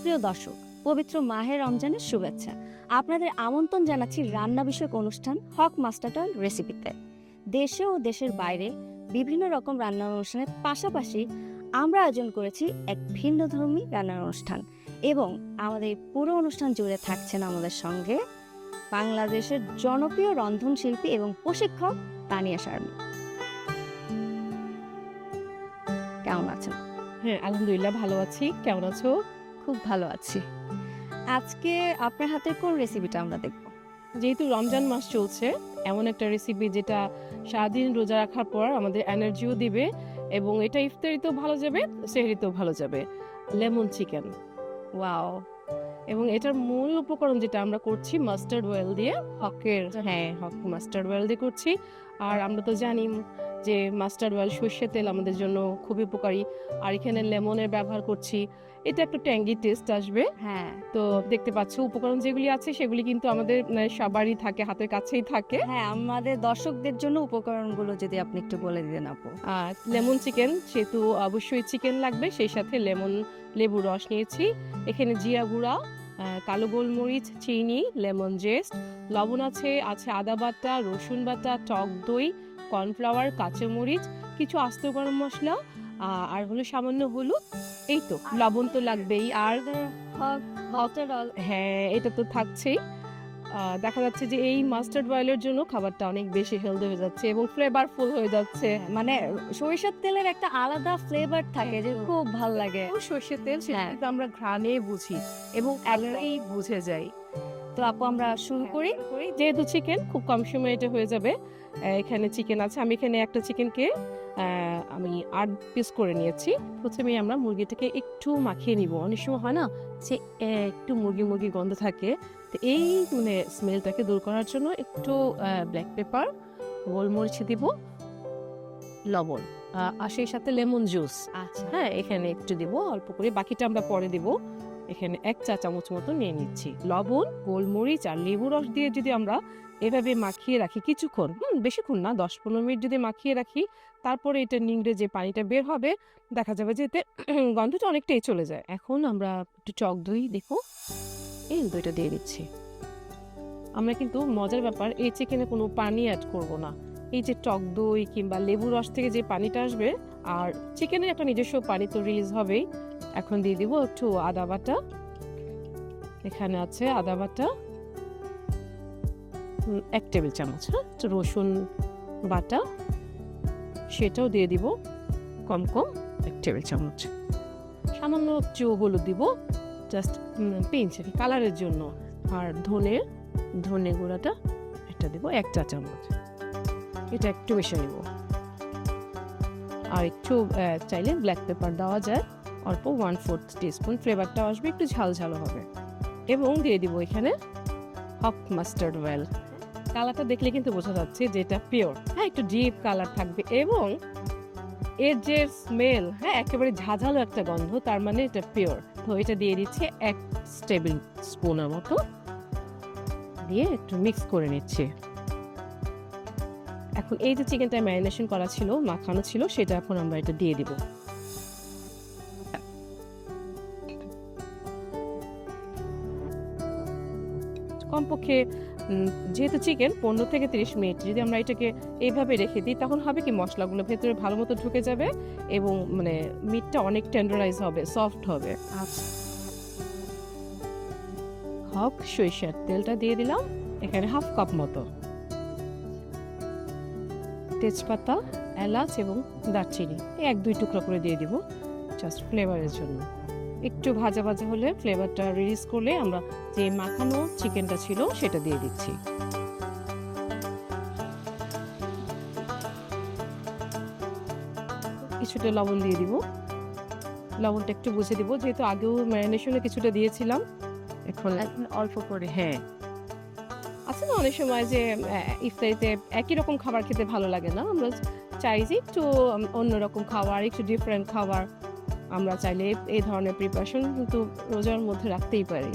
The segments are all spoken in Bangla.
সুপ্রিয় দর্শক, পবিত্র মাহে রমজানের শুভেচ্ছা। আপনাদের আমন্ত্রণ জানাচ্ছি রান্না বিষয়ক অনুষ্ঠান হক মাস্টারটাল রেসিপিতে। দেশে ও দেশের বাইরে বিভিন্ন রকম রান্নার অনুষ্ঠানের পাশাপাশি আমরা আয়োজন করেছি এক ভিন্নধর্মী রান্নার অনুষ্ঠান, এবং আমাদের পুরো অনুষ্ঠান জুড়ে থাকছেন আমাদের সঙ্গে বাংলাদেশের জনপ্রিয় রন্ধনশিল্পী এবং প্রশিক্ষক তানিয়া শারমিন। কেমন আছেন? হ্যাঁ, আলহামদুলিল্লাহ ভালো আছি। কেমন আছো? খুব ভালো আছি। আজকে আপনার হাতের কোন রেসিপিটা আমরা দেখব? যেহেতু রমজান মাস চলছে, এমন একটা রেসিপি যেটা সারাদিন রোজা রাখার পর আমাদের এনার্জিও দিবে এবং এটা ইফতারিতেও ভালো যাবে, সেহরিতেও ভালো যাবে। Lemon chicken. ওয়াও! এবং এটার মূল উপকরণ যেটা আমরা করছি মাস্টার্ড অয়েল দিয়ে, হক মাস্টার্ড অয়েল দিয়ে করছি। আর আমরা তো জানি যে মাস্টার্ড অয়েল সর্ষের তেল আমাদের জন্য খুবই উপকারী। আর এখানে লেমনের ব্যবহার করছি, এটা একটু ট্যাঙ্গি টেস্ট আসবে। হ্যাঁ তো দেখতে পাচ্ছ উপকরণ যেগুলি আছে সেগুলি কিন্তু আমাদের সবারই থাকে, হাতের কাছেই থাকে। হ্যাঁ, আমাদের দর্শকদের জন্য উপকরণগুলো যদি আপনি একটু বলে দিতেন আপু। আর লেমন চিকেন, সেহেতু অবশ্যই চিকেন লাগবে, সেই সাথে লেবুর রস নিয়েছি। এখানে জিরা গুঁড়া, কালো গোলমরিচ, চিনি, লেমন জেস্ট, লবণ আছে আদা বাটা, রসুন বাটা, টক দই, কর্নফ্লাওয়ার, কাঁচামরিচ, কিছু আস্ত গরম মশলা, আর হলো সামান্য হলুদ। এই তো লবণ তো লাগবেই। আর হ্যাঁ, এটা তো থাকছেই। দেখা যাচ্ছে যে এই মাস্টার্ড অয়েলের জন্য খাবারটা অনেক বেশি হেলদি হয়ে যাচ্ছে এবং ফ্লেভারফুল হয়ে যাচ্ছে। মানে সরিষার তেলের একটা আলাদা ফ্লেভার থাকে যে খুব ভালো লাগে। সর্ষের তেল সেটা কিন্তু আমরা ঘ্রাণে বুঝি এবং একবারেই বুঝে যাই। তো আপু আমরা শুরু করি। যেহেতু চিকেন খুব কম সময়ে এটা হয়ে যাবে, এখানে চিকেন আছে। আমি এখানে একটা চিকেনকে আমি 8 পিস করে নিয়েছি। প্রথমেই আমরা মুরগিটাকে একটু মাখিয়ে নিব। অনেক সময় হয় না যে একটু মুরগি গন্ধ থাকে, তো এই মানে স্মেলটাকে দূর করার জন্য একটু ব্ল্যাক পেপার, গোলমরিচ দিব, লবণ, আর সেই সাথে লেমন জুস। আচ্ছা, হ্যাঁ, এখানে একটু দিব অল্প করে, বাকিটা আমরা পরে দিব। এখানে 1 চা চামচ মতো নিয়ে নিচ্ছি। লবণ, গোলমরিচ আর লেবু রস দিয়ে যদি আমরা এভাবে মাখিয়ে রাখি কিছুক্ষণ, বেশিক্ষণ না, 10-15 মিনিট যদি মাখিয়ে রাখি, তারপরে এটা নিংড়ে যে পানিটা বের হবে, দেখা যাবে যে এতে গন্ধটা অনেকটাই চলে যায়। এখন আমরা একটু টক দই দেখো, এই দইটা দিয়ে দিচ্ছি। আমরা কিন্তু মজার ব্যাপার, এই চিকেনে কোনো পানি অ্যাড করব না। এই যে টক দই কিংবা লেবু রস থেকে যে পানিটা আসবে, আর চিকেনের একটা নিজস্ব পানি তো রিলিজ হবেই। এখন দিয়ে দিব একটু আদা বাটা। এখানে আছে আদা বাটা 1 টেবিল চামচ। একটু রসুন বাটা, সেটাও দিয়ে দিব কম 1 টেবিল চামচ। সামান্য একটু হলুদ দিব, জাস্ট পিঞ্চ কালারের জন্য। আর ধনে গুঁড়াটা এটা দিব 1 চা চামচ। এটা একটু বেশি নিব। আর একটু চাইলে ব্ল্যাক পেপার দেওয়া যায়, অল্প 1/4 টিস্পুন, ফ্লেভারটাও আসবে, একটু ঝাল হবে। এবং দিয়ে দিব এখানে হক মাস্টার্ড অয়েল। কালারটা দেখলে কিন্তু বোঝা যাচ্ছে যে এটা পিওর। হ্যাঁ, একটু ডিপ কালার থাকবে এবং এর যে স্মেল, হ্যাঁ, একেবারে ঝাঁঝালো একটা গন্ধ, তার মানে এটা পিওর। তো এটা দিয়ে দিচ্ছি 1 টেবিল স্পুনের মতো, দিয়ে একটু মিক্স করে নিচ্ছি। এখন এই যে চিকেনটা ম্যারিনেশন করা ছিল, মাখানো ছিল, সেটা এখন আমরা এটা দিয়ে দিব। কমপক্ষে যেহেতু চিকেন 15 থেকে 30 মিনিট যদি আমরা এটাকে এইভাবে রেখে দিই, তখন হবে কি মশলাগুলো ভেতরে ভালো মতো ঢুকে যাবে এবং মানে মিটটা অনেক টেন্ডারাইজ হবে, সফট হবে। আচ্ছা, হক সরিষার তেলটা দিয়ে দিলাম এখানে 1/2 কাপ মতো। তেজপাতা, এলাচ এবং দারচিনি 1-2 টুকরা করে দিয়ে দিব, জাস্ট ফ্লেভারের জন্য। একটু ভাজা হলে, ফ্লেভারটা রিলিজ করলে আমরা যে মাখানো চিকেনটা ছিল সেটা দিয়ে দিচ্ছি। কিছুটা লবণ দিয়ে দিব, লবণটা একটু বুঝে দিব, যেহেতু আগেও ম্যারিনেশনে কিছুটা দিয়েছিলাম। এখন অল্প করে। হ্যাঁ, আছে না অনেক সময় যে ইফতারিতে একই রকম খাবার খেতে ভালো লাগে না, আমরা চাই যে একটু অন্যরকম খাবার, একটু ডিফারেন্ট খাবার। আমরা চাইলে এই ধরনের প্রিপারেশন কিন্তু রোজার মধ্যে রাখতেই পারি।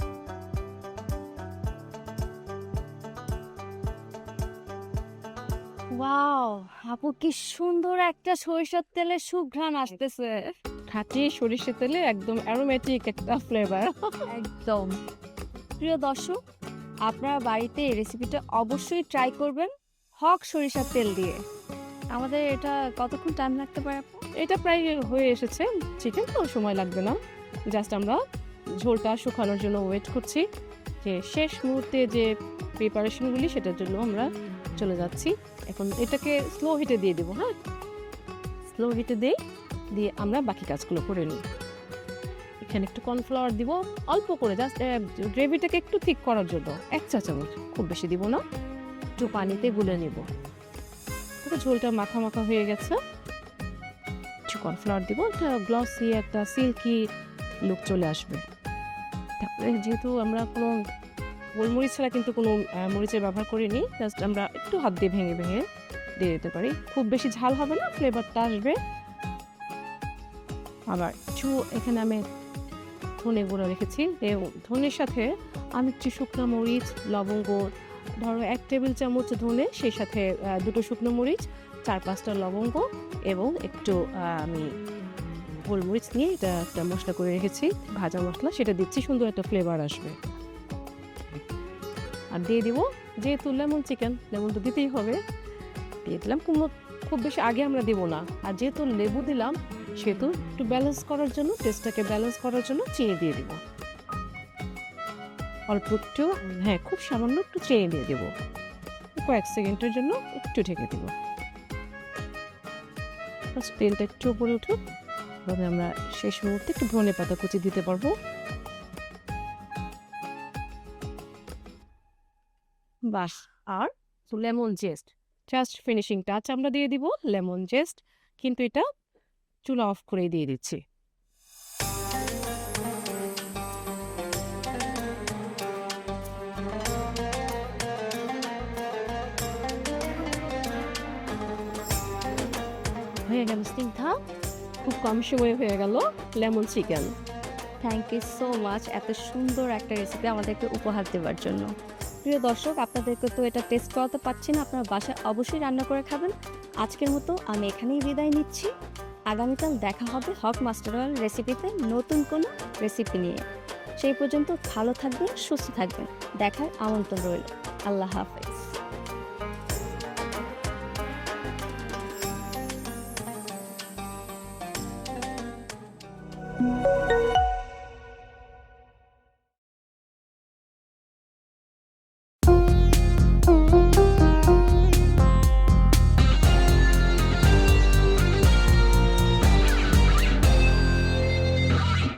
ওয়াও আপু, কি সুন্দর একটা সরিষার তেলের সুঘ্রাণ আসতেছে। খাঁটি সরিষার তেলে একদম অ্যারোমেটিক একটা ফ্লেভার। একদম। প্রিয় দর্শক, আপনারা বাড়িতে এই রেসিপিটা অবশ্যই ট্রাই করবেন হক সরিষার তেল দিয়ে। আমাদের এটা কতক্ষণ টাইম লাগতে পারে আপু? এটা প্রায় হয়ে এসেছে। চিকেন তো সময় লাগবে না। জাস্ট আমরা ঝোলটা শুকানোর জন্য ওয়েট করছি। যে শেষ মুহূর্তে যে প্রিপারেশনগুলি সেটার জন্য আমরা চলে যাচ্ছি। এখন এটাকে স্লো হিটে দিয়ে দেবো, হ্যাঁ? স্লো হিটে দিয়ে আমরা বাকি কাজগুলো করে নিই। এখানে একটু কর্নফ্লাওয়ার দিব অল্প করে, জাস্ট গ্রেভিটাকে একটু ঠিক করার জন্য 1 চা চামচ, খুব বেশি দিব না। একটু পানিতে গুলে নেব। ঝোলটা মাখা মাখা হয়ে গেছে। একটু কর্নফ্লাওয়ার দিব, একটা গ্লসি একটা সিল্কি লুক চলে আসবে। তারপরে যেহেতু আমরা কোনো গোলমরিচ ছাড়া কিন্তু কোনো মরিচের ব্যবহার করিনি, জাস্ট আমরা একটু হাত দিয়ে ভেঙে ভেঙে দিয়ে দিতে পারি। খুব বেশি ঝাল হবে না, ফ্লেভারটা আসবে। আবার একটু এখানে আমি ধনে গুঁড়ো রেখেছি। ধনের সাথে আমি একটু শুকনো মরিচ, লবঙ্গ, ধরো 1 টেবিল চামচ ধনে, সেই সাথে 2টো শুকনো মরিচ, 4-5টা লবঙ্গ এবং একটু আমি গোলমরিচ নিয়ে এটা একটা মশলা করে রেখেছি, ভাজা মশলা, সেটা দিচ্ছি, সুন্দর একটা ফ্লেভার আসবে। আর দিয়ে দিব যেহেতু লেমন চিকেন, লেমন তো দিতেই হবে, দিয়ে দিলাম। খুব বেশি আগে আমরা দেব না। আর যেহেতু লেবু দিলাম সেহেতু একটু ব্যালেন্স করার জন্য, টেস্টটাকে ব্যালেন্স করার জন্য চিনি দিয়ে দিব অল্প একটু, হ্যাঁ খুব সামান্য একটু চিনি দিয়ে দেবো। কয়েক সেকেন্ডের জন্য একটু ঢেকে দিব। তেলটা একটু উপরে উঠুক, তবে আমরা শেষ মুহূর্তে একটু ধনে পাতা কুচি দিতে পারবো। বাস, আর লেমন জেস্ট, জাস্ট ফিনিশিং টাচ আমরা দিয়ে দিব লেমন জেস্ট। কিন্তু এটা চুলা অফ করে দিয়ে দিচ্ছি। হয়ে গেল স্নিগ্ধা, খুব কম সময়ে হয়ে গেল lemon chicken. Thank you so much এত সুন্দর একটা রেসিপি আমাদেরকে উপহার দেওয়ার জন্য। প্রিয় দর্শক, আপনাদেরকে তো এটা টেস্ট করাতে পারছি না, আপনারা বাসায় অবশ্যই রান্না করে খাবেন। আজকের মতো আমি এখানেই বিদায় নিচ্ছি। আগামীকাল দেখা হবে হক মাস্টার অয়েল রেসিপিতে নতুন কোনো রেসিপি নিয়ে। সেই পর্যন্ত ভালো থাকবেন, সুস্থ থাকবেন। দেখার আমন্ত্রণ রইল। আল্লাহ হাফেজ।